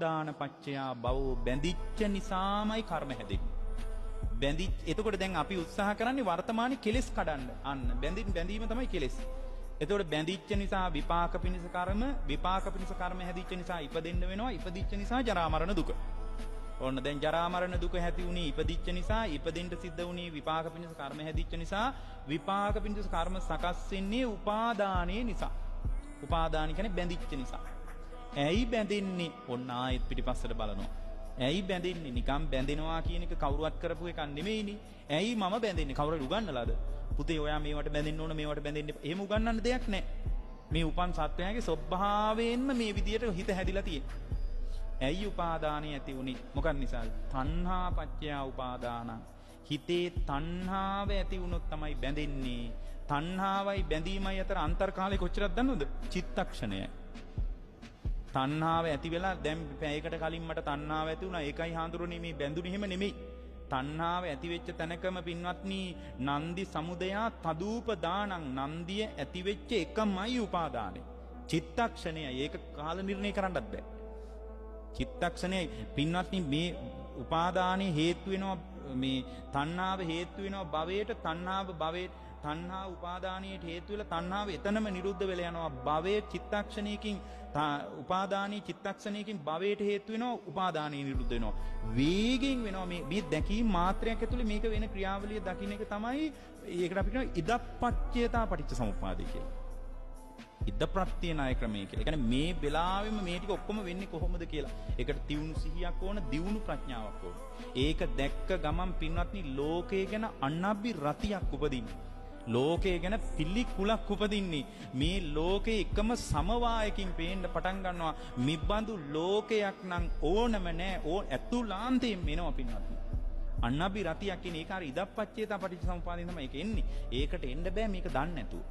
උපාදාන පච්චයා භවෝ බැඳිච්ච නිසාමයි කර්ම හැදෙන්නේ. එතකොට දැන් අපි උත්සාහ කරන්නේ වර්තමානයේ කෙලෙස් කඩන්න. අන්න බැඳීම තමයි කෙලෙස්. එතකොට බැඳිච්ච නිසා විපාක පිණිස කර්ම, විපාක පිණිස කර්ම හැදිච්ච නිසා ඉපදෙන්න වෙනවා, ඉපදිච්ච නිසා ජරා මරණ දුක. ඔන්න දැන් ජරා මරණ දුක ඇති උනේ ඉපදිච්ච නිසා, ඉපදින්න සිද්ධ උනේ විපාක පිණිස කර්ම හැදිච්ච නිසා, විපාක පිණිස කර්ම සකස් වෙන්නේ උපාදානයේ නිසා. උපාදාන කියන්නේ බැඳිච්ච නිසා. ඇයි බැඳෙන්නේ? ඔන්න ආයෙත් පිටිපස්සට බලනවා. ඇයි බැඳෙන්නේ? නිකම් බැඳෙනවා කියන එක කවුරුවත් කරපු එකක් නෙමෙයිනේ. ඇයි මම බැඳෙන්නේ? කවුරුහරි උගන්වලාද? පුතේ ඔයා මේවට බැඳෙන්න ඕන, මේවට බැඳෙන්න එපා. එහෙම උගන්වන්න දෙයක් නැහැ. මේ උපන් සත්වයාගේ ස්වභාවයෙන්ම මේ විදියට හිත හැදිලා තියෙන්නේ. ඇයි උපාදානිය ඇති උනේ? මොකක් නිසාද? තණ්හා පත්‍ය උපාදාන. හිතේ තණ්හාව ඇති වුණොත් තමයි බැඳෙන්නේ. තණ්හාවයි බැඳීමයි අතර අන්තර් කාලය කොච්චරද දන්නවද? චිත්තක්ෂණයයි. තණ්හාව ඇති වෙලා දැන් පැයකට කලින් මට තණ්හාව ඇති වුණා. ඒකයි හාඳුරුනේ මේ බැඳුනේ එහෙම නෙමෙයි. තණ්හාව ඇති වෙච්ච තැනකම පින්වත්නි නන්දි සමුදයා තදූප දානං නන්දිය ඇති වෙච්ච එකමයි උපාදානෙ. චිත්තක්ෂණයයි. ඒක කාල නිර්ණය කරන්නත් බෑ. චිත්තක්ෂණයයි පින්වත්නි මේ උපාදානයේ හේතු වෙනවා මේ තණ්හාව හේතු වෙනවා භවයට තණ්හා උපාදානයේ හේතු වෙලා තණ්හාව එතනම නිරුද්ධ වෙලා යනවා භවයේ චිත්තක්ෂණයකින් උපාදානයේ චිත්තක්ෂණයකින් භවයට හේතු වෙනවා උපාදානයේ නිරුද්ධ වෙනවා වේගෙන් වෙනවා මේ දැකීම මාත්‍රයක් ඇතුලේ මේක වෙන ක්‍රියාවලිය දකින්න එක තමයි ඒකට අපි කියනවා ඉදප්පච්චේතා පටිච්චසමුප්පාදේ කියලා. ඉද ප්‍රත්‍ය ණය ක්‍රමය කියලා. ඒ කියන්නේ මේ වෙලාවෙම මේ ටික ඔක්කොම වෙන්නේ කොහොමද කියලා. ඒකට තියුණු සිහියක් ඕන, දියුණු ප්‍රඥාවක් ඕන. ඒක දැක්ක ගමන් පින්වත්නි ලෝකය ගැන අනබ්බි රතියක් උපදින්නේ. ලෝකය ගැන පිළිකුලක් උපදින්නේ. මේ ලෝකේ එකම සමவாயකින් පේන්න පටන් ගන්නවා. මිබ්බඳු ලෝකයක් නම් ඕනම නෑ. ඇතුළාන්තයෙන් එනවා පින්වත්නි. අනබ්බි රතියක් කියන්නේ ඒක හරි ඉදප්පච්චේතා පටිච්චසමුපාදයෙන් තමයි ඒක එන්නේ. ඒකට එන්න බෑ මේක දන්නේ නැතුව.